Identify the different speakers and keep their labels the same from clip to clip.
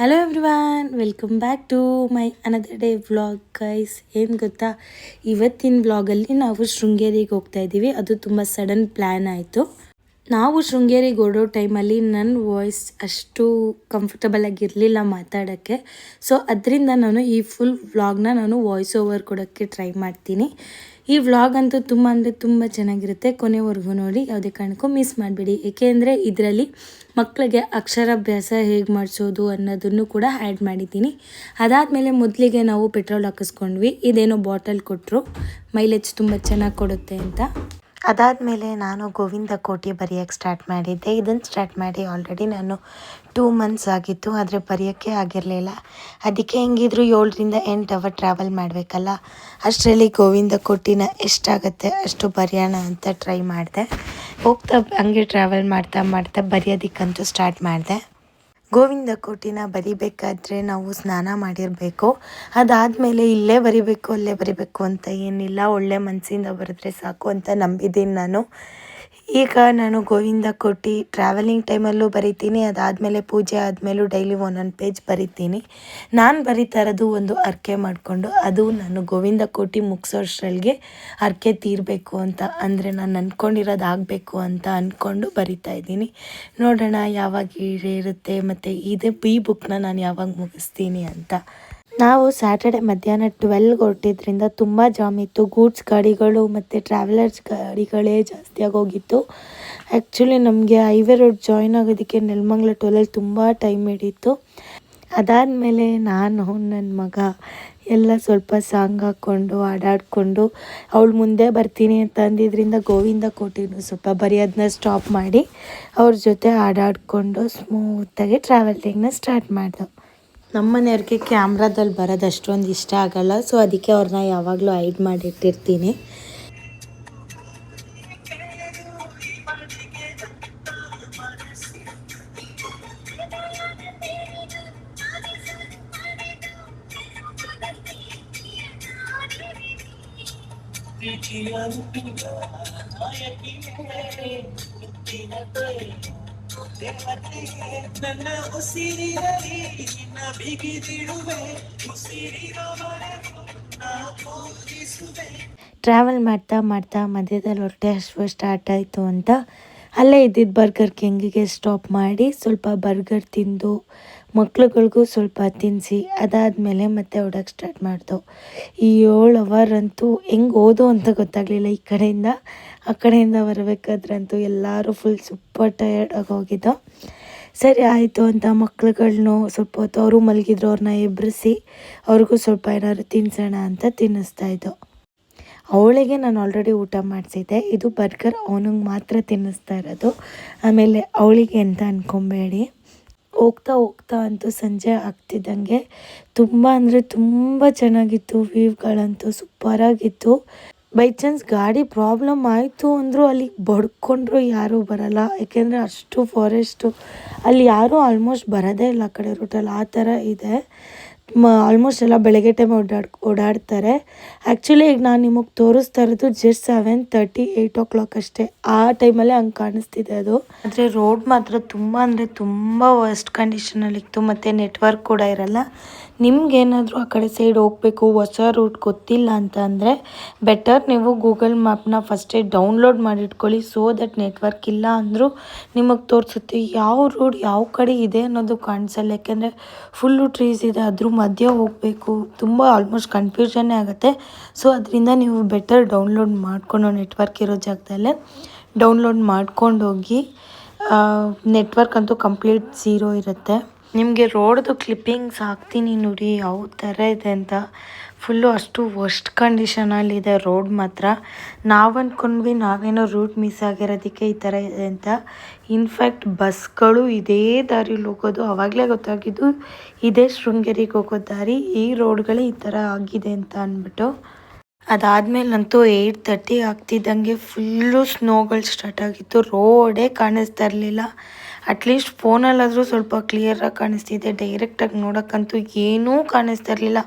Speaker 1: Hello everyone, welcome back to my another day vlog guys. ಏನು ಗೊತ್ತಾ, ಇವತ್ತಿನ ವ್ಲಾಗಲ್ಲಿ ನಾವು ಶೃಂಗೇರಿಗೆ ಹೋಗ್ತಾ ಇದ್ದೀವಿ. ಅದು ತುಂಬ ಸಡನ್ ಪ್ಲ್ಯಾನ್ ಆಯಿತು. ನಾವು ಶೃಂಗೇರಿಗೆ ಓಡೋ ಟೈಮಲ್ಲಿ ನನ್ನ ವಾಯ್ಸ್ ಅಷ್ಟು ಕಂಫರ್ಟಬಲ್ ಆಗಿರಲಿಲ್ಲ ಮಾತಾಡೋಕ್ಕೆ. ಸೊ ಅದರಿಂದ ನಾನು ಈ ಫುಲ್ ವ್ಲಾಗ್ನ ವಾಯ್ಸ್ ಓವರ್ ಕೊಡೋಕ್ಕೆ ಟ್ರೈ ಮಾಡ್ತೀನಿ. ಈ ವ್ಲಾಗ್ ಅಂತೂ ತುಂಬ ಅಂದರೆ ತುಂಬ ಚೆನ್ನಾಗಿರುತ್ತೆ. ಕೊನೆವರೆಗೂ ನೋಡಿ, ಯಾವುದೇ ಕಾರಣಕ್ಕೂ ಮಿಸ್ ಮಾಡಬೇಡಿ. ಏಕೆಂದರೆ ಇದರಲ್ಲಿ ಮಕ್ಕಳಿಗೆ ಅಕ್ಷರಾಭ್ಯಾಸ ಹೇಗೆ ಮಾಡಿಸೋದು ಅನ್ನೋದನ್ನು ಕೂಡ ಆ್ಯಡ್ ಮಾಡಿದ್ದೀನಿ. ಅದಾದಮೇಲೆ ಮೊದಲಿಗೆ ನಾವು ಪೆಟ್ರೋಲ್ ಹಾಕಿಸ್ಕೊಂಡ್ವಿ. ಇದೇನೋ ಬಾಟಲ್ ಕೊಟ್ಟರು, ಮೈಲೇಜ್ ತುಂಬ ಚೆನ್ನಾಗಿ ಕೊಡುತ್ತೆ ಅಂತ. ಅದಾದಮೇಲೆ ನಾನು ಗೋವಿಂದ ಕೋಟಿ ಬರೆಯೋಕ್ಕೆ ಸ್ಟಾರ್ಟ್ ಮಾಡಿದ್ದೆ. ಇದನ್ನು ಸ್ಟಾರ್ಟ್ ಮಾಡಿ ಆಲ್ರೆಡಿ ನಾನು 2 ಮಂತ್ಸ್ ಆಗಿತ್ತು, ಆದರೆ ಬರೆಯೋಕ್ಕೆ ಆಗಿರಲಿಲ್ಲ. ಅದಕ್ಕೆ ಹೆಂಗಿದ್ರು 7ರಿಂದ 8 ಅವರ್ ಟ್ರಾವೆಲ್ ಮಾಡಬೇಕಲ್ಲ, ಅಷ್ಟರಲ್ಲಿ ಗೋವಿಂದ ಕೋಟಿನ ಎಷ್ಟಾಗುತ್ತೆ ಅಷ್ಟು ಬರೆಯೋಣ ಅಂತ ಟ್ರೈ ಮಾಡಿದೆ. ಹೋಗ್ತಾ ಹಂಗೆ ಟ್ರಾವೆಲ್ ಮಾಡ್ತಾ ಮಾಡ್ತಾ ಬರೆಯೋದಕ್ಕಂತೂ ಸ್ಟಾರ್ಟ್ ಮಾಡಿದೆ. ಗೋವಿಂದ ಕೋಟಿನ ಬರಿಬೇಕಾದ್ರೆ ನಾವು ಸ್ನಾನ ಮಾಡಿರಬೇಕು. ಅದಾದಮೇಲೆ ಇಲ್ಲೇ ಬರಿಬೇಕು ಅಲ್ಲೇ ಬರಿಬೇಕು ಅಂತ ಏನಿಲ್ಲ, ಒಳ್ಳೆ ಮನಸ್ಸಿಂದ ಬರೆದ್ರೆ ಸಾಕು ಅಂತ ನಂಬಿದ್ದೀನಿ ನಾನು. ಈಗ ನಾನು ಗೋವಿಂದ ಕೋಟಿ ಟ್ರಾವೆಲಿಂಗ್ ಟೈಮಲ್ಲೂ ಬರಿತೀನಿ, ಅದಾದಮೇಲೆ ಪೂಜೆ ಆದಮೇಲೂ ಡೈಲಿ ಒಂದೊಂದು ಪೇಜ್ ಬರಿತೀನಿ. ನಾನು ಬರಿತಾ ಇರೋದು ಒಂದು ಹರಕೆ ಮಾಡಿಕೊಂಡು, ಅದು ನಾನು ಗೋವಿಂದ ಕೋಟಿ ಮುಗಿಸೋಷ್ಟ್ರಲ್ಲಿಗೆ ಹರಕೆ ತೀರಬೇಕು ಅಂತ, ಅಂದರೆ ನಾನು ಅಂದ್ಕೊಂಡಿರೋದು ಆಗಬೇಕು ಅಂತ ಅಂದ್ಕೊಂಡು ಬರಿತಾ ಇದ್ದೀನಿ. ನೋಡೋಣ ಯಾವಾಗ ಇರುತ್ತೆ ಮತ್ತು ಈ ಬುಕ್ನ ನಾನು ಯಾವಾಗ ಮುಗಿಸ್ತೀನಿ ಅಂತ. ನಾವು ಸ್ಯಾಟರ್ಡೆ ಮಧ್ಯಾಹ್ನ 12ಗೆ ಹೊರಟಿದ್ರಿಂದ ತುಂಬ ಜಾಮ್ ಇತ್ತು. ಗೂಡ್ಸ್ ಗಾಡಿಗಳು ಮತ್ತು ಟ್ರಾವೆಲರ್ಸ್ ಗಾಡಿಗಳೇ ಜಾಸ್ತಿ ಆಗೋಗಿತ್ತು. ಆ್ಯಕ್ಚುಲಿ ನಮಗೆ ಹೈವೇ ರೋಡ್ ಜಾಯ್ನ್ ಆಗೋದಕ್ಕೆ ನೆಲಮಂಗಲ ಟೋಲಲ್ಲಿ ತುಂಬ ಟೈಮ್ ಹಿಡಿಯಿತು. ಅದಾದಮೇಲೆ ನಾನು ನನ್ನ ಮಗ ಎಲ್ಲ ಸ್ವಲ್ಪ ಸಾಂಗ್ ಹಾಕ್ಕೊಂಡು ಹಾಡಾಡಿಕೊಂಡು, ಅವಳು ಮುಂದೆ ಬರ್ತೀನಿ ಅಂತ ಅಂದಿದ್ದರಿಂದ ಗೋವಿಂದ ಕೋಟಿನೂ ಸ್ವಲ್ಪ ಬರೆಯೋದನ್ನ ಸ್ಟಾಪ್ ಮಾಡಿ ಅವ್ರ ಜೊತೆ ಹಾಡಾಡಿಕೊಂಡು ಸ್ಮೂತಾಗಿ ಟ್ರಾವೆಲಿಂಗ್ನ ಸ್ಟಾರ್ಟ್ ಮಾಡಿದೆ. ನಮ್ಮ ಮನೆಯವ್ರಿಗೆ ಕ್ಯಾಮ್ರಾದಲ್ಲಿ ಬರೋದು ಅಷ್ಟೊಂದು ಇಷ್ಟ ಆಗಲ್ಲ, ಸೊ ಅದಕ್ಕೆ ಅವ್ರನ್ನ ಯಾವಾಗಲೂ ಹೈಡ್ ಮಾಡಿಟ್ಟಿರ್ತೀನಿ. ಟ್ರಾವೆಲ್ ಮಾಡ್ತಾ ಮಾಡ್ತಾ ಮಧ್ಯದಲ್ಲಿ ಹೊಟ್ಟೆ ಹಸಿವು ಸ್ಟಾರ್ಟ್ ಆಯಿತು ಅಂತ ಅಲ್ಲೇ ಇದ್ದಿದ್ದು ಬರ್ಗರ್ ಕಿಂಗಿಗೆ ಸ್ಟಾಪ್ ಮಾಡಿ ಸ್ವಲ್ಪ ಬರ್ಗರ್ ತಿಂದು ಮಕ್ಳುಗಳಿಗೂ ಸ್ವಲ್ಪ ತಿನ್ನಿಸಿ ಅದಾದಮೇಲೆ ಮತ್ತೆ ಓಡೋಕ್ಕೆ ಸ್ಟಾರ್ಟ್ ಮಾಡ್ದೆವು. ಈ 7 ಅವರ್ ಅಂತೂ ಹೆಂಗೆ ಓದೋ ಅಂತ ಗೊತ್ತಾಗಲಿಲ್ಲ. ಈ ಕಡೆಯಿಂದ ಆ ಕಡೆಯಿಂದ ಬರಬೇಕಾದ್ರಂತೂ ಎಲ್ಲರೂ ಫುಲ್ ಸೂಪರ್ ಟಯರ್ಡ್ ಆಗೋಗಿದ್ದು. ಸರಿ ಆಯಿತು ಅಂತ ಮಕ್ಳುಗಳ್ನು ಸ್ವಲ್ಪ ಹೊತ್ತು ಅವರು ಮಲಗಿದ್ರು, ಅವ್ರನ್ನ ಎಬ್ಬರಿಸಿ ಅವ್ರಿಗೂ ಸ್ವಲ್ಪ ಏನಾದ್ರು ತಿನ್ನಿಸೋಣ ಅಂತ ತಿನ್ನಿಸ್ತಾಯಿದ್ದೋ. ಅವಳಿಗೆ ನಾನು ಆಲ್ರೆಡಿ ಊಟ ಮಾಡಿಸಿದ್ದೆ. ಇದು ಬರ್ಗರ್ ಅವನಿಗೆ ಮಾತ್ರ ತಿನ್ನಿಸ್ತಾ ಇರೋದು, ಆಮೇಲೆ ಅವಳಿಗೆ ಅಂತ ಅಂದ್ಕೊಬೇಡಿ. ಹೋಗ್ತಾ ಹೋಗ್ತಾ ಅಂತೂ ಸಂಜೆ ಆಗ್ತಿದ್ದಂಗೆ ತುಂಬ ಅಂದರೆ ತುಂಬ ಚೆನ್ನಾಗಿತ್ತು. ವ್ಯೂವ್ಗಳಂತೂ ಸೂಪರಾಗಿತ್ತು. ಬೈ ಚಾನ್ಸ್ ಗಾಡಿ ಪ್ರಾಬ್ಲಮ್ ಆಯಿತು ಅಂದರೂ ಅಲ್ಲಿ ಬಡ್ಕೊಂಡ್ರು ಯಾರೂ ಬರಲ್ಲ, ಯಾಕೆಂದರೆ ಅಷ್ಟು ಫಾರೆಸ್ಟು. ಅಲ್ಲಿ ಯಾರೂ ಆಲ್ಮೋಸ್ಟ್ ಬರೋದೇ ಇಲ್ಲ ಆ ಕಡೆ ರೂಟಲ್ಲಿ, ಆ ಥರ ಇದೆ. ಆಲ್ಮೋಸ್ಟ್ ಎಲ್ಲ ಬೆಳಗ್ಗೆ ಟೈಮ್ ಓಡಾಡ್ತಾರೆ. ಆ್ಯಕ್ಚುಲಿ ಈಗ ನಾನು ನಿಮಗೆ ತೋರಿಸ್ತಾ ಇರೋದು ಜಸ್ಟ್ 7:30 8 o'clock ಅಷ್ಟೇ. ಆ ಟೈಮಲ್ಲೇ ಹಂಗೆ ಕಾಣಿಸ್ತಿದೆ ಅದು. ಆದರೆ ರೋಡ್ ಮಾತ್ರ ತುಂಬ ಅಂದರೆ ತುಂಬ ವರ್ಸ್ಟ್ ಕಂಡೀಷನಲ್ಲಿತ್ತು, ಮತ್ತು ನೆಟ್ವರ್ಕ್ ಕೂಡ ಇರಲ್ಲ. ನಿಮ್ಗೇನಾದರೂ ಆ ಕಡೆ ಸೈಡ್ ಹೋಗಬೇಕು, ಹೊಸ ರೂಟ್ ಗೊತ್ತಿಲ್ಲ ಅಂತ ಅಂದರೆ ಬೆಟರ್ ನೀವು ಗೂಗಲ್ ಮ್ಯಾಪ್ನ ಫಸ್ಟೇ ಡೌನ್ಲೋಡ್ ಮಾಡಿಟ್ಕೊಳ್ಳಿ. ಸೊ ದಟ್ ನೆಟ್ವರ್ಕ್ ಇಲ್ಲ ಅಂದರೂ ನಿಮಗೆ ತೋರಿಸುತ್ತೆ ಯಾವ ರೋಡ್ ಯಾವ ಕಡೆ ಇದೆ ಅನ್ನೋದು ಕಾಣಿಸಲ್ಲ, ಯಾಕೆಂದರೆ ಫುಲ್ಲು ಟ್ರೀಸ್ ಇದೆ, ಅದ್ರ ಮಧ್ಯೆ ಹೋಗಬೇಕು. ತುಂಬ ಆಲ್ಮೋಸ್ಟ್ ಕನ್ಫ್ಯೂಷನ್ನೇ ಆಗುತ್ತೆ. ಸೊ ಅದರಿಂದ ನೀವು ಬೆಟರ್ ಡೌನ್ಲೋಡ್ ಮಾಡಿಕೊಂಡು ನೆಟ್ವರ್ಕ್ ಇರೋ ಜಾಗದಲ್ಲೇ ಡೌನ್ಲೋಡ್ ಮಾಡ್ಕೊಂಡು ಹೋಗಿ. ನೆಟ್ವರ್ಕ್ ಅಂತೂ ಕಂಪ್ಲೀಟ್ ಝೀರೋ ಇರುತ್ತೆ. ನಿಮಗೆ ರೋಡ್ದು ಕ್ಲಿಪ್ಪಿಂಗ್ಸ್ ಹಾಕ್ತೀನಿ ನೋಡಿ ಯಾವ ಥರ ಇದೆ ಅಂತ. ಫುಲ್ಲು ಅಷ್ಟು ವರ್ಸ್ಟ್ ಕಂಡೀಷನಲ್ಲಿದೆ ರೋಡ್ ಮಾತ್ರ. ನಾವು ಅಂದ್ಕೊಂಡ್ವಿ ನಾವೇನೋ ರೂಟ್ ಮಿಸ್ ಆಗಿರೋದಕ್ಕೆ ಈ ಥರ ಇದೆ ಅಂತ. ಇನ್ಫ್ಯಾಕ್ಟ್ ಬಸ್ಗಳು ಇದೇ ದಾರಿಲಿ ಹೋಗೋದು. ಆವಾಗಲೇ ಗೊತ್ತಾಗಿದ್ದು ಇದೇ ಶೃಂಗೇರಿಗೆ ಹೋಗೋ ದಾರಿ, ಈ ರೋಡ್ಗಳೇ ಈ ಥರ ಆಗಿದೆ ಅಂತ ಅಂದ್ಬಿಟ್ಟು. ಅದಾದಮೇಲಂತೂ 8:30 ಆಗ್ತಿದ್ದಂಗೆ ಫುಲ್ಲು ಸ್ನೋಗಳು ಸ್ಟಾರ್ಟ್ ಆಗಿತ್ತು. ರೋಡೇ ಕಾಣಿಸ್ತಾ ಇರಲಿಲ್ಲ. ಅಟ್ಲೀಸ್ಟ್ ಫೋನಲ್ಲಾದರೂ ಸ್ವಲ್ಪ ಕ್ಲಿಯರಾಗಿ ಕಾಣಿಸ್ತಿದೆ, ಡೈರೆಕ್ಟಾಗಿ ನೋಡೋಕ್ಕಂತೂ ಏನೂ ಕಾಣಿಸ್ತಾ ಇರಲಿಲ್ಲ.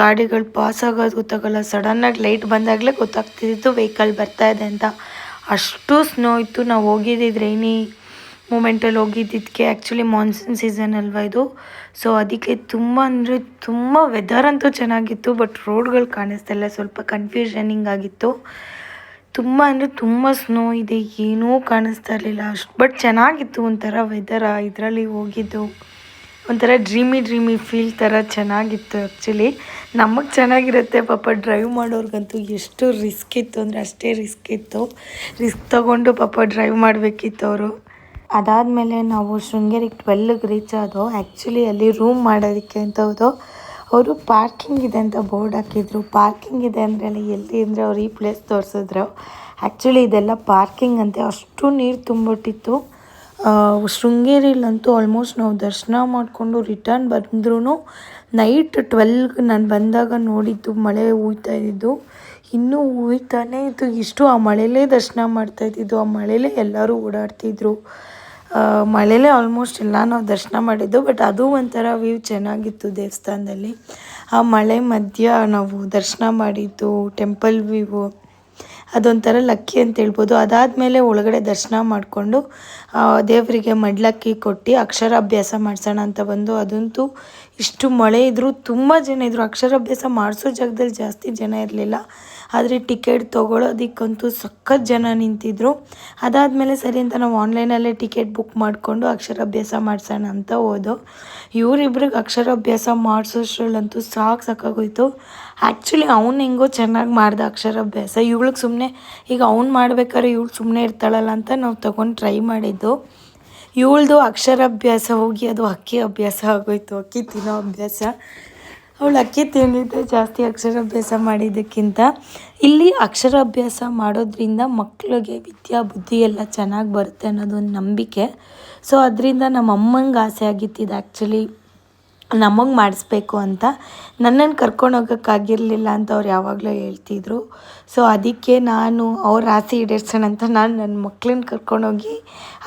Speaker 1: ಗಾಡಿಗಳು ಪಾಸ್ ಆಗೋದು ಗೊತ್ತಾಗಲ್ಲ, ಸಡನ್ನಾಗಿ ಲೈಟ್ ಬಂದಾಗಲೇ ಗೊತ್ತಾಗ್ತಿದ್ದು ವೆಹಿಕಲ್ ಬರ್ತಾಯಿದೆ ಅಂತ. ಅಷ್ಟು ಸ್ನೋ ಇತ್ತು. ನಾವು ಹೋಗಿದ್ದಿದ್ದು ರೈನಿ ಮೂಮೆಂಟಲ್ಲಿ ಹೋಗಿದ್ದಕ್ಕೆ ಆ್ಯಕ್ಚುಲಿ ಮಾನ್ಸೂನ್ ಸೀಸನ್ ಅಲ್ವಾ ಇದು. ಸೊ ಅದಕ್ಕೆ ತುಂಬ ಅಂದರೆ ತುಂಬ ವೆದರ್ ಅಂತೂ ಚೆನ್ನಾಗಿತ್ತು, ಬಟ್ ರೋಡ್ಗಳು ಕಾಣಿಸ್ತಾ ಇಲ್ಲ, ಸ್ವಲ್ಪ ಕನ್ಫ್ಯೂಷನಿಂಗ್ ಆಗಿತ್ತು. ತುಂಬ ಅಂದರೆ ತುಂಬ ಸ್ನೋ ಇದೆ, ಏನೂ ಕಾಣಿಸ್ತಾ ಇರಲಿಲ್ಲ ಅಷ್ಟು, ಬಟ್ ಚೆನ್ನಾಗಿತ್ತು ಒಂಥರ ವೆದರ್. ಇದರಲ್ಲಿ ಹೋಗಿದ್ದು ಒಂಥರ ಡ್ರೀಮಿ ಫೀಲ್ ಥರ ಚೆನ್ನಾಗಿತ್ತು. ಆ್ಯಕ್ಚುಲಿ ನಮಗೆ ಚೆನ್ನಾಗಿರುತ್ತೆ, ಪಾಪ ಡ್ರೈವ್ ಮಾಡೋರ್ಗಂತೂ ಎಷ್ಟು ರಿಸ್ಕ್ ಇತ್ತು ಅಂದರೆ ಅಷ್ಟೇ ರಿಸ್ಕ್ ಇತ್ತು. ರಿಸ್ಕ್ ತೊಗೊಂಡು ಪಾಪ ಡ್ರೈವ್ ಮಾಡಬೇಕಿತ್ತು ಅವರು. ಅದಾದಮೇಲೆ ನಾವು ಶೃಂಗೇರಿಗೆ 12ಗೆ ರೀಚ್ ಆದೋ. ಆ್ಯಕ್ಚುಲಿ ಅಲ್ಲಿ ರೂಮ್ ಮಾಡೋದಕ್ಕೆ ಅಂತ ಹೋದೋ. ಅವರು ಪಾರ್ಕಿಂಗ್ ಇದೆ ಅಂತ ಬೋರ್ಡ್ ಹಾಕಿದ್ರು. ಪಾರ್ಕಿಂಗ್ ಇದೆ ಅಂದರೆ ಎಲ್ಲಿ ಅಂದರೆ ಅವ್ರು ಈ ಪ್ಲೇಸ್ ತೋರಿಸಿದ್ರು. ಆ್ಯಕ್ಚುಲಿ ಇದೆಲ್ಲ ಪಾರ್ಕಿಂಗ್ ಅಂತೆ, ಅಷ್ಟು ನೀರು ತುಂಬಿಟ್ಟಿತ್ತು. ಶೃಂಗೇರಿಲಂತೂ ಆಲ್ಮೋಸ್ಟ್ ನಾವು ದರ್ಶನ ಮಾಡಿಕೊಂಡು ರಿಟರ್ನ್ ಬಂದ್ರೂ ನೈಟ್ 12ಗೆ ನಾನು ಬಂದಾಗ ನೋಡಿದ್ದು ಮಳೆ ಹುಯ್ತಾ ಇದ್ದಿದ್ದು, ಇನ್ನೂ ಹುಯ್ತಾನೆ ಇತ್ತು. ಇಷ್ಟು ಆ ಮಳೆಯಲ್ಲೇ ದರ್ಶನ ಮಾಡ್ತಾಯಿದ್ದಿದ್ದು, ಆ ಮಳೆಯಲ್ಲೇ ಎಲ್ಲರೂ ಓಡಾಡ್ತಿದ್ರು. ಮಳೆಯಲ್ಲೇ ಆಲ್ಮೋಸ್ಟ್ ಎಲ್ಲ ನಾವು ದರ್ಶನ ಮಾಡಿದ್ದು. ಬಟ್ ಅದು ಒಂಥರ ವ್ಯೂ ಚೆನ್ನಾಗಿತ್ತು ದೇವಸ್ಥಾನದಲ್ಲಿ. ಆ ಮಳೆ ಮಧ್ಯ ನಾವು ದರ್ಶನ ಮಾಡಿದ್ದು ಟೆಂಪಲ್ ವ್ಯೂ ಅದೊಂಥರ ಲಕ್ಕಿ ಅಂತ ಹೇಳ್ಬೋದು. ಅದಾದಮೇಲೆ ಒಳಗಡೆ ದರ್ಶನ ಮಾಡಿಕೊಂಡು ದೇವರಿಗೆ ಮಡ್ಲಕ್ಕಿ ಕೊಟ್ಟು ಅಕ್ಷರಾಭ್ಯಾಸ ಮಾಡಿಸೋಣ ಅಂತ ಬಂದು. ಅದಂತೂ ಇಷ್ಟು ಮಳೆ ಇದ್ದರೂ ತುಂಬ ಜನ ಇದ್ದರು. ಅಕ್ಷರಾಭ್ಯಾಸ ಮಾಡಿಸೋ ಜಾಗದಲ್ಲಿ ಜಾಸ್ತಿ ಜನ ಇರಲಿಲ್ಲ, ಆದರೆ ಟಿಕೆಟ್ ತೊಗೊಳೋದಕ್ಕಂತೂ ಸಖತ್ ಜನ ನಿಂತಿದ್ದರು. ಅದಾದಮೇಲೆ ಸರಿ ಅಂತ ನಾವು ಆನ್ಲೈನಲ್ಲೇ ಟಿಕೆಟ್ ಬುಕ್ ಮಾಡಿಕೊಂಡು ಅಕ್ಷರಾಭ್ಯಾಸ ಮಾಡಿಸೋಣ ಅಂತ ಹೋದೋ. ಇವರಿಬ್ರಿಗೆ ಅಕ್ಷರಾಭ್ಯಾಸ ಮಾಡಿಸೋಷ್ಟ್ರಲ್ಲಂತೂ ಸಾಕಾಗೋಯ್ತು. ಆ್ಯಕ್ಚುಲಿ ಅವ್ನು ಹೆಂಗೋ ಚೆನ್ನಾಗಿ ಮಾಡ್ದೆ ಅಕ್ಷರಾಭ್ಯಾಸ, ಇವಳಿಗೆ ಸುಮ್ಮನೆ ಈಗ ಅವ್ನು ಮಾಡ್ಬೇಕಾದ್ರೆ ಇವಳು ಸುಮ್ಮನೆ ಇರ್ತಾಳಲ್ಲ ಅಂತ ನಾವು ತೊಗೊಂಡು ಟ್ರೈ ಮಾಡಿದ್ದು. ಇವಳ್ದು ಅಕ್ಷರಾಭ್ಯಾಸ ಹೋಗಿ ಅದು ಅಕ್ಕಿ ಅಭ್ಯಾಸ ಆಗೋಯ್ತು, ಅಕ್ಕಿ ತಿನ್ನೋ ಅಭ್ಯಾಸ. ಅವಳು ಅಕ್ಕಿ ತಿಂದಿದ್ದೆ ಜಾಸ್ತಿ ಅಕ್ಷರಾಭ್ಯಾಸ ಮಾಡಿದ್ದಕ್ಕಿಂತ. ಇಲ್ಲಿ ಅಕ್ಷರಾಭ್ಯಾಸ ಮಾಡೋದ್ರಿಂದ ಮಕ್ಕಳಿಗೆ ವಿದ್ಯಾ ಬುದ್ಧಿ ಎಲ್ಲ ಚೆನ್ನಾಗಿ ಬರುತ್ತೆ ಅನ್ನೋದೊಂದು ನಂಬಿಕೆ. ಸೊ ಅದರಿಂದ ನಮ್ಮ ಅಮ್ಮಂಗೆ ಆಸೆ ಆಗಿತ್ತಿದ್ದು ಆ್ಯಕ್ಚುಲಿ ನಮಗೆ ಮಾಡಿಸ್ಬೇಕು ಅಂತ. ನನ್ನನ್ನು ಕರ್ಕೊಂಡು ಹೋಗೋಕ್ಕಾಗಿರಲಿಲ್ಲ ಅಂತ ಅವ್ರು ಯಾವಾಗಲೂ ಹೇಳ್ತಿದ್ರು. ಸೊ ಅದಕ್ಕೆ ನಾನು ಅವ್ರ ಆಸೆ ಈಡೇರಿಸೋಣ ಅಂತ ನಾನು ನನ್ನ ಮಕ್ಳನ್ನ ಕರ್ಕೊಂಡೋಗಿ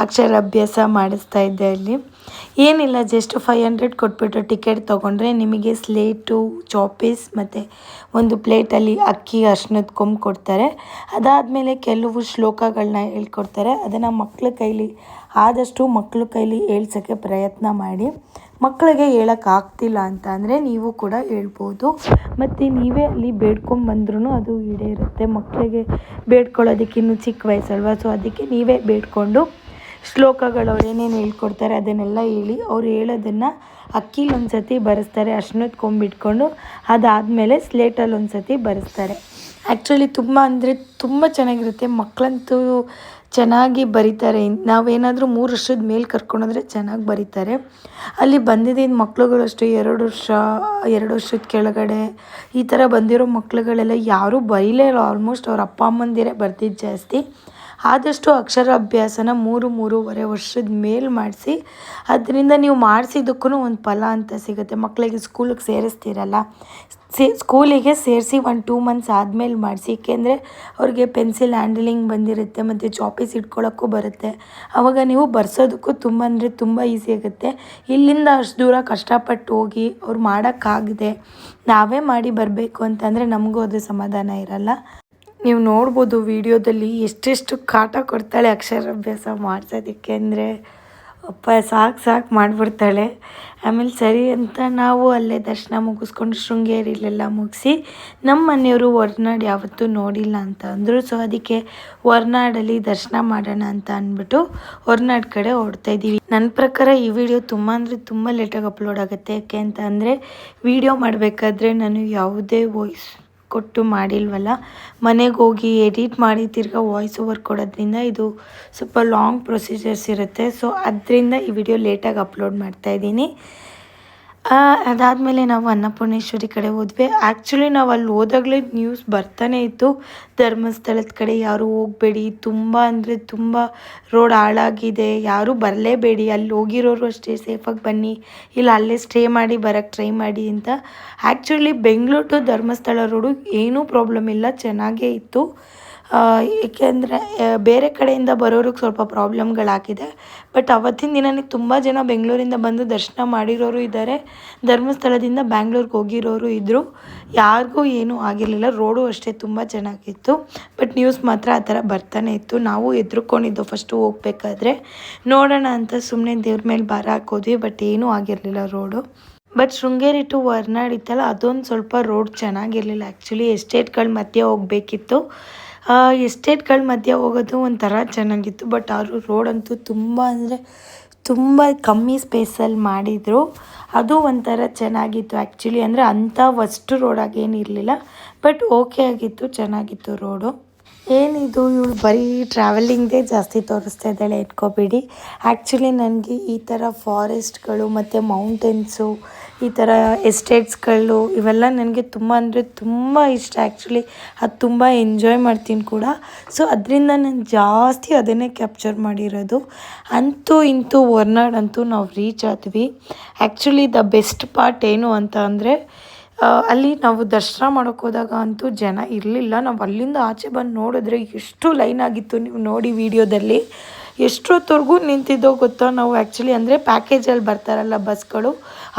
Speaker 1: ಅಕ್ಷರಾಭ್ಯಾಸ ಮಾಡಿಸ್ತಾ ಇದ್ದೆ. ಅಲ್ಲಿ ಏನಿಲ್ಲ, ಜಸ್ಟ್ 500 ಕೊಟ್ಬಿಟ್ಟು ಟಿಕೆಟ್ ತೊಗೊಂಡ್ರೆ ನಿಮಗೆ ಸ್ಲೇಟು, ಚಾಪೀಸ್ ಮತ್ತು ಒಂದು ಪ್ಲೇಟಲ್ಲಿ ಅಕ್ಕಿ ಅರ್ಶಿನದ ಕೊಂಬು ಕೊಡ್ತಾರೆ. ಅದಾದಮೇಲೆ ಕೆಲವು ಶ್ಲೋಕಗಳನ್ನ ಹೇಳ್ಕೊಡ್ತಾರೆ. ಅದನ್ನು ಮಕ್ಳ ಕೈಲಿ ಆದಷ್ಟು ಮಕ್ಳ ಕೈಲಿ ಹೇಳ್ಸೋಕ್ಕೆ ಪ್ರಯತ್ನ ಮಾಡಿ. ಮಕ್ಕಳಿಗೆ ಹೇಳೋಕ್ಕಾಗ್ತಿಲ್ಲ ಅಂತ ಅಂದರೆ ನೀವು ಕೂಡ ಹೇಳ್ಬೋದು. ಮತ್ತು ನೀವೇ ಅಲ್ಲಿ ಬೇಡ್ಕೊಂಬಂದ್ರೂ ಅದು ಈಡೇರುತ್ತೆ. ಮಕ್ಕಳಿಗೆ ಬೇಡ್ಕೊಳ್ಳೋದಕ್ಕೆ ಇನ್ನೂ ಚಿಕ್ಕ ವಯಸ್ಸಲ್ವ, ಸೊ ಅದಕ್ಕೆ ನೀವೇ ಬೇಡ್ಕೊಂಡು ಶ್ಲೋಕಗಳು ಅವ್ರು ಏನೇನು ಹೇಳ್ಕೊಡ್ತಾರೆ ಅದನ್ನೆಲ್ಲ ಹೇಳಿ, ಅವ್ರು ಹೇಳೋದನ್ನು ಅಕ್ಕಿಲಿ ಒಂದು ಸತಿ ಬರೆಸ್ತಾರೆ, ಅರ್ಶಿನದ ಕೊಂಬಿಟ್ಕೊಂಡು. ಅದಾದಮೇಲೆ ಸ್ಲೇಟಲ್ಲಿ ಒಂದು ಸತಿ ಬರೆಸ್ತಾರೆ. ಆ್ಯಕ್ಚುಲಿ ತುಂಬ ಅಂದರೆ ತುಂಬ ಚೆನ್ನಾಗಿರುತ್ತೆ. ಮಕ್ಕಳಂತೂ ಚೆನ್ನಾಗಿ ಬರೀತಾರೆ. ನಾವೇನಾದರೂ 3 ವರ್ಷದ ಮೇಲೆ ಕರ್ಕೊಂಡೋದ್ರೆ ಚೆನ್ನಾಗಿ ಬರೀತಾರೆ. ಅಲ್ಲಿ ಬಂದಿದ್ದ ಮಕ್ಳುಗಳು ಅಷ್ಟು 2 ವರ್ಷ 2 ವರ್ಷದ ಕೆಳಗಡೆ ಈ ಥರ ಬಂದಿರೋ ಮಕ್ಳುಗಳೆಲ್ಲ ಯಾರೂ ಬರೀಲೇ ಇಲ್ಲ. ಆಲ್ಮೋಸ್ಟ್ ಅವ್ರ ಅಪ್ಪ ಅಮ್ಮಂದಿರೇ ಬರ್ತಿದ್ದು ಜಾಸ್ತಿ. ಆದಷ್ಟು ಅಕ್ಷರಾಭ್ಯಾಸನ 3-3.5 ವರ್ಷದ ಮೇಲೆ ಮಾಡಿಸಿ. ಅದರಿಂದ ನೀವು ಮಾಡಿಸಿದ್ದಕ್ಕೂ ಒಂದು ಫಲ ಅಂತ ಸಿಗುತ್ತೆ. ಮಕ್ಕಳಿಗೆ ಸ್ಕೂಲಿಗೆ ಸೇರಿಸ್ತೀರಲ್ಲ, ಸ್ಕೂಲಿಗೆ ಸೇರಿಸಿ 1-2 ಮಂತ್ಸ್ ಆದಮೇಲೆ ಮಾಡಿಸಿ. ಏಕೆಂದರೆ ಅವ್ರಿಗೆ ಪೆನ್ಸಿಲ್ ಹ್ಯಾಂಡಲಿಂಗ್ ಬಂದಿರುತ್ತೆ ಮತ್ತು ಚಾಪೀಸ್ ಇಟ್ಕೊಳ್ಳೋಕ್ಕೂ ಬರುತ್ತೆ. ಆವಾಗ ನೀವು ಬರ್ಸೋದಕ್ಕೂ ತುಂಬ ಅಂದರೆ ತುಂಬ ಈಸಿ ಆಗುತ್ತೆ. ಇಲ್ಲಿಂದ ಅಷ್ಟು ದೂರ ಕಷ್ಟಪಟ್ಟು ಹೋಗಿ ಅವ್ರು ಮಾಡೋಕ್ಕಾಗದೆ ನಾವೇ ಮಾಡಿ ಬರಬೇಕು ಅಂತಂದರೆ ನಮಗೂ ಅದು ಸಮಾಧಾನ ಇರಲ್ಲ. ನೀವು ನೋಡ್ಬೋದು ವಿಡಿಯೋದಲ್ಲಿ ಎಷ್ಟೆಷ್ಟು ಕಾಟ ಕೊಡ್ತಾಳೆ ಅಕ್ಷರಾಭ್ಯಾಸ ಮಾಡಿಸೋದಕ್ಕೆ ಅಂದರೆ ಅಪ್ಪ ಸಾಕು ಮಾಡಿಬಿಡ್ತಾಳೆ. ಆಮೇಲೆ ಸರಿ ಅಂತ ನಾವು ಅಲ್ಲೇ ದರ್ಶನ ಮುಗಿಸ್ಕೊಂಡು ಶೃಂಗೇರಿಲೆಲ್ಲ ಮುಗಿಸಿ, ನಮ್ಮ ಮನೆಯವರು ಹೊರ್ನಾಡು ಯಾವತ್ತೂ ನೋಡಿಲ್ಲ ಅಂತ ಅಂದರು. ಸೊ ಅದಕ್ಕೆ ಹೊರ್ನಾಡಲ್ಲಿ ದರ್ಶನ ಮಾಡೋಣ ಅಂತ ಅಂದ್ಬಿಟ್ಟು ಹೊರ್ನಾಡು ಕಡೆ ಹೊರಡ್ತಾಯಿದ್ದೀವಿ. ನನ್ನ ಪ್ರಕಾರ ಈ ವಿಡಿಯೋ ತುಂಬ ಅಂದರೆ ತುಂಬ ಲೇಟಾಗಿ ಅಪ್ಲೋಡ್ ಆಗುತ್ತೆ. ಯಾಕೆ ಅಂತ ಅಂದರೆ ವಿಡಿಯೋ ಮಾಡಬೇಕಾದ್ರೆ ನಾನು ಯಾವುದೇ ವಾಯ್ಸ್ ಕೊಟ್ಟು ಮಾಡಿಲ್ವಲ್ಲ, ಮನೆಗೆ ಹೋಗಿ ಎಡಿಟ್ ಮಾಡಿ ತಿರ್ಗಾ ವಾಯ್ಸ್ ಓವರ್ ಕೊಡೋದ್ರಿಂದ ಇದು ಸ್ವಲ್ಪ ಲಾಂಗ್ ಪ್ರೊಸೀಜರ್ಸ್ ಇರುತ್ತೆ. ಸೊ ಅದರಿಂದ ಈ ವಿಡಿಯೋ ಲೇಟಾಗಿ ಅಪ್ಲೋಡ್ ಮಾಡ್ತಾಯಿದ್ದೀನಿ. ಅದಾದಮೇಲೆ ನಾವು ಅನ್ನಪೂರ್ಣೇಶ್ವರಿ ಕಡೆ ಹೋದ್ವಿ. ಆ್ಯಕ್ಚುಲಿ ನಾವು ಅಲ್ಲಿ ಹೋದಾಗಲೇ ನ್ಯೂಸ್ ಬರ್ತಾನೆ ಇತ್ತು, ಧರ್ಮಸ್ಥಳದ ಕಡೆ ಯಾರೂ ಹೋಗಬೇಡಿ, ತುಂಬ ಅಂದರೆ ತುಂಬ ರೋಡ್ ಹಾಳಾಗಿದೆ, ಯಾರೂ ಬರಲೇಬೇಡಿ, ಅಲ್ಲಿ ಹೋಗಿರೋರು ಅಷ್ಟೇ ಸೇಫಾಗಿ ಬನ್ನಿ, ಇಲ್ಲ ಅಲ್ಲೇ ಸ್ಟೇ ಮಾಡಿ ಬರೋಕ್ಕೆ ಟ್ರೈ ಮಾಡಿ ಅಂತ. Actually Bengaluru to Dharmasthala road ಏನೂ ಪ್ರಾಬ್ಲಮ್ ಇಲ್ಲ, ಚೆನ್ನಾಗೇ ಇತ್ತು. ಏಕೆಂದರೆ ಬೇರೆ ಕಡೆಯಿಂದ ಬರೋರಿಗೆ ಸ್ವಲ್ಪ ಪ್ರಾಬ್ಲಮ್ಗಳಾಗಿದೆ. ಬಟ್ ಅವತ್ತಿನ ದಿನನೇ ತುಂಬ ಜನ ಬೆಂಗಳೂರಿಂದ ಬಂದು ದರ್ಶನ ಮಾಡಿರೋರು ಇದ್ದಾರೆ, ಧರ್ಮಸ್ಥಳದಿಂದ ಬ್ಯಾಂಗ್ಳೂರ್ಗೆ ಹೋಗಿರೋರು ಇದ್ದರು. ಯಾರಿಗೂ ಏನೂ ಆಗಿರಲಿಲ್ಲ. ರೋಡು ಅಷ್ಟೇ ತುಂಬ ಚೆನ್ನಾಗಿತ್ತು. ಬಟ್ ನ್ಯೂಸ್ ಮಾತ್ರ ಆ ಥರ ಬರ್ತಾನೆ ಇತ್ತು. ನಾವು ಹೆದ್ರುಕೊಂಡಿದ್ದು ಫಸ್ಟು ಹೋಗ್ಬೇಕಾದ್ರೆ. ನೋಡೋಣ ಅಂತ ಸುಮ್ಮನೆ ದೇವ್ರ ಮೇಲೆ ಭಾರ ಹಾಕೋದ್ವಿ. ಬಟ್ ಏನೂ ಆಗಿರಲಿಲ್ಲ road. But Sringeri to Horanadu ಇತ್ತಲ್ಲ, ಅದೊಂದು ಸ್ವಲ್ಪ ರೋಡ್ ಚೆನ್ನಾಗಿರಲಿಲ್ಲ. ಆ್ಯಕ್ಚುಲಿ ಎಸ್ಟೇಟ್ಗಳ ಮಧ್ಯೆ ಹೋಗಬೇಕಿತ್ತು. ಎಸ್ಟೇಟ್ಗಳ ಮಧ್ಯೆ ಹೋಗೋದು ಒಂಥರ ಚೆನ್ನಾಗಿತ್ತು. ಬಟ್ ಅವರು ರೋಡಂತೂ ತುಂಬ ಅಂದರೆ ತುಂಬ ಕಮ್ಮಿ ಸ್ಪೇಸಲ್ಲಿ ಮಾಡಿದರು. ಅದು ಒಂಥರ ಚೆನ್ನಾಗಿತ್ತು ಆ್ಯಕ್ಚುಲಿ. ಅಂದರೆ ಅಂಥ ವರ್ಸ್ಟ್ ರೋಡಾಗೇನಿರಲಿಲ್ಲ. ಬಟ್ ಓಕೆ ಆಗಿತ್ತು, ಚೆನ್ನಾಗಿತ್ತು ರೋಡು. ಏನಿದು ಇವಳು ಬರೀ ಟ್ರಾವೆಲಿಂಗ್ದೇ ಜಾಸ್ತಿ ತೋರಿಸ್ತಾ ಇದ್ದಾಳೆ ಎತ್ಕೋಬೇಡಿ. ಆ್ಯಕ್ಚುಲಿ ನನಗೆ ಈ ಥರ ಫಾರೆಸ್ಟ್ಗಳು ಮತ್ತು ಮೌಂಟೇನ್ಸು, ಈ ಥರ ಎಸ್ಟೇಟ್ಸ್ಗಳು ಇವೆಲ್ಲ ನನಗೆ ತುಂಬ ಅಂದರೆ ತುಂಬ ಇಷ್ಟ. ಆ್ಯಕ್ಚುಲಿ ಅದು ತುಂಬ ಎಂಜಾಯ್ ಮಾಡ್ತೀನಿ ಕೂಡ. ಸೊ ಅದರಿಂದ ನಾನು ಜಾಸ್ತಿ ಅದನ್ನೇ ಕ್ಯಾಪ್ಚರ್ ಮಾಡಿರೋದು. ಅಂತೂ ಇಂತೂ ಹೊರನಾಡಂತೂ ನಾವು ರೀಚ್ ಆದ್ವಿ. ಆ್ಯಕ್ಚುಲಿ ದ ಬೆಸ್ಟ್ ಪಾರ್ಟ್ ಏನು ಅಂತ ಅಂದರೆ, ಅಲ್ಲಿ ನಾವು ದರ್ಶನ ಮಾಡೋಕ್ಕೆ ಹೋದಾಗ ಅಂತೂ ಜನ ಇರಲಿಲ್ಲ. ನಾವು ಅಲ್ಲಿಂದ ಆಚೆ ಬಂದು ನೋಡಿದ್ರೆ ಎಷ್ಟು ಲೈನ್ ಆಗಿತ್ತು, ನೀವು ನೋಡಿ ವಿಡಿಯೋದಲ್ಲಿ. ಎಷ್ಟೊತ್ತವರೆಗೂ ನಿಂತಿದ್ದೋ ಗೊತ್ತಾ ನಾವು. ಆ್ಯಕ್ಚುಲಿ ಅಂದರೆ ಪ್ಯಾಕೇಜಲ್ಲಿ ಬರ್ತಾರಲ್ಲ ಬಸ್ಗಳು,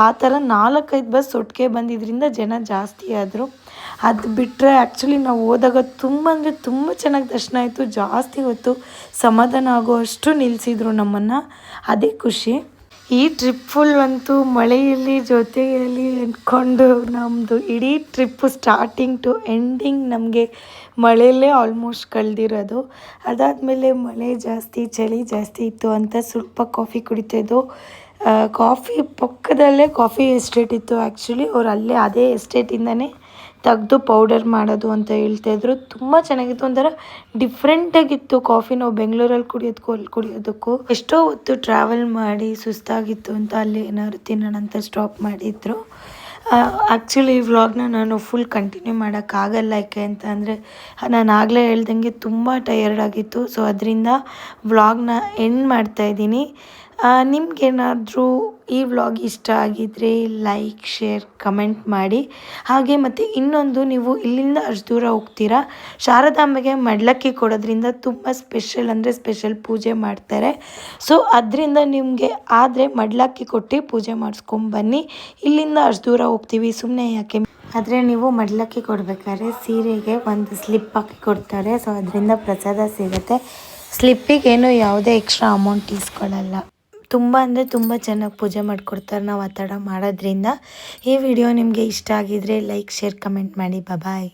Speaker 1: ಆ ಥರ 4-5 ಬಸ್ ಒಟ್ಟಿಗೆ ಬಂದಿದ್ದರಿಂದ ಜನ ಜಾಸ್ತಿ ಆದರು. ಅದು ಬಿಟ್ಟರೆ ಆ್ಯಕ್ಚುಲಿ ನಾವು ಹೋದಾಗ ತುಂಬ ಅಂದರೆ ತುಂಬ ಚೆನ್ನಾಗಿ ದರ್ಶನ ಆಯಿತು. ಜಾಸ್ತಿ ಹೊತ್ತು ಸಮಾಧಾನ ಆಗೋಷ್ಟು ನಿಲ್ಲಿಸಿದ್ರು ನಮ್ಮನ್ನು. ಅದೇ ಖುಷಿ. ಈ ಟ್ರಿಪ್ ಫುಲ್ ಅಂತೂ ಮಳೆಯಲ್ಲಿ ಜೊತೆಯಲ್ಲಿ ಅಂದ್ಕೊಂಡು ನಮ್ಮದು ಇಡೀ ಟ್ರಿಪ್ಪು ಸ್ಟಾರ್ಟಿಂಗ್ ಟು ಎಂಡಿಂಗ್ ನಮಗೆ ಮಳೆಯಲ್ಲೇ ಆಲ್ಮೋಸ್ಟ್ ಕಳೆದಿರೋದು. ಅದಾದಮೇಲೆ ಮಳೆ ಜಾಸ್ತಿ, ಚಳಿ ಜಾಸ್ತಿ ಇತ್ತು ಅಂತ ಸ್ವಲ್ಪ ಕಾಫಿ ಕುಡಿತಾಯಿದ್ದು. ಕಾಫಿ ಪಕ್ಕದಲ್ಲೇ ಕಾಫಿ ಎಸ್ಟೇಟ್ ಇತ್ತು. ಆ್ಯಕ್ಚುಲಿ ಅವ್ರು ಅಲ್ಲೇ ಅದೇ ಎಸ್ಟೇಟಿಂದನೇ ತೆಗೆದು ಪೌಡರ್ ಮಾಡೋದು ಅಂತ ಹೇಳ್ತಾಯಿದ್ರು. ತುಂಬ ಚೆನ್ನಾಗಿತ್ತು, ಒಂಥರ ಡಿಫ್ರೆಂಟಾಗಿತ್ತು ಕಾಫಿ. ನಾವು ಬೆಂಗಳೂರಲ್ಲಿ ಕುಡಿಯೋದಕ್ಕೂ ಅಲ್ಲಿ ಕುಡಿಯೋದಕ್ಕೂ ಎಷ್ಟೋ ಹೊತ್ತು ಟ್ರಾವೆಲ್ ಮಾಡಿ ಸುಸ್ತಾಗಿತ್ತು ಅಂತ ಅಲ್ಲಿ ಏನಾದ್ರು ತಿನ್ನೋಣ ಅಂತ ಸ್ಟಾಪ್ ಮಾಡಿದ್ರು. ಆ್ಯಕ್ಚುಲಿ ಈ ವ್ಲಾಗ್ನ ನಾನು ಫುಲ್ ಕಂಟಿನ್ಯೂ ಮಾಡೋಕ್ಕಾಗಲ್ಲ. ಯಾಕೆ ಅಂತ ಅಂದರೆ ನಾನು ಆಗಲೇ ಹೇಳ್ದಂಗೆ ತುಂಬ ಟಯರ್ಡ್ ಆಗಿತ್ತು. ಸೊ ಅದರಿಂದ ವ್ಲಾಗ್ನ ಎಂಡ್ ಮಾಡ್ತಾಯಿದ್ದೀನಿ. ನಿಮಗೇನಾದರೂ ಈ ವ್ಲಾಗ್ ಇಷ್ಟ ಆಗಿದ್ದರೆ ಲೈಕ್, ಶೇರ್, ಕಮೆಂಟ್ ಮಾಡಿ. ಹಾಗೆ ಮತ್ತು ಇನ್ನೊಂದು, ನೀವು ಇಲ್ಲಿಂದ ಅಷ್ಟು ದೂರ ಹೋಗ್ತೀರಾ, ಶಾರದಾಂಬೆಗೆ ಮಡಿಲಕ್ಕಿ ಕೊಡೋದ್ರಿಂದ ತುಂಬ ಸ್ಪೆಷಲ್ ಪೂಜೆ ಮಾಡ್ತಾರೆ. ಸೊ ಅದರಿಂದ ನಿಮಗೆ ಆದರೆ ಮಡಿಲಕ್ಕಿ ಕೊಟ್ಟು ಪೂಜೆ ಮಾಡಿಸ್ಕೊಂಬನ್ನಿ. ಇಲ್ಲಿಂದ ಅಷ್ಟು ದೂರ ಹೋಗ್ತೀವಿ ಸುಮ್ಮನೆ ಯಾಕೆ. ಆದರೆ ನೀವು ಮಡಿಲಕ್ಕಿ ಕೊಡಬೇಕಾದ್ರೆ ಸೀರೆಗೆ ಒಂದು ಸ್ಲಿಪ್ ಹಾಕಿ ಕೊಡ್ತಾರೆ. ಸೊ ಅದರಿಂದ ಪ್ರಸಾದ ಸಿಗುತ್ತೆ. ಸ್ಲಿಪ್ಪಿಗೇನು ಯಾವುದೇ ಎಕ್ಸ್ಟ್ರಾ ಅಮೌಂಟ್ ಇಸ್ಕೊಳ್ಳಲ್ಲ. ತುಂಬ ಅಂದರೆ ತುಂಬ ಚೆನ್ನಾಗಿ ಪೂಜೆ ಮಾಡಿಕೊಡ್ತಾರೆ ನಾವು ಆ ಥರ ಮಾಡೋದ್ರಿಂದ. ಈ ವಿಡಿಯೋ ನಿಮಗೆ ಇಷ್ಟ ಆಗಿದರೆ ಲೈಕ್, ಶೇರ್, ಕಮೆಂಟ್ ಮಾಡಿ. ಬಾಯ್.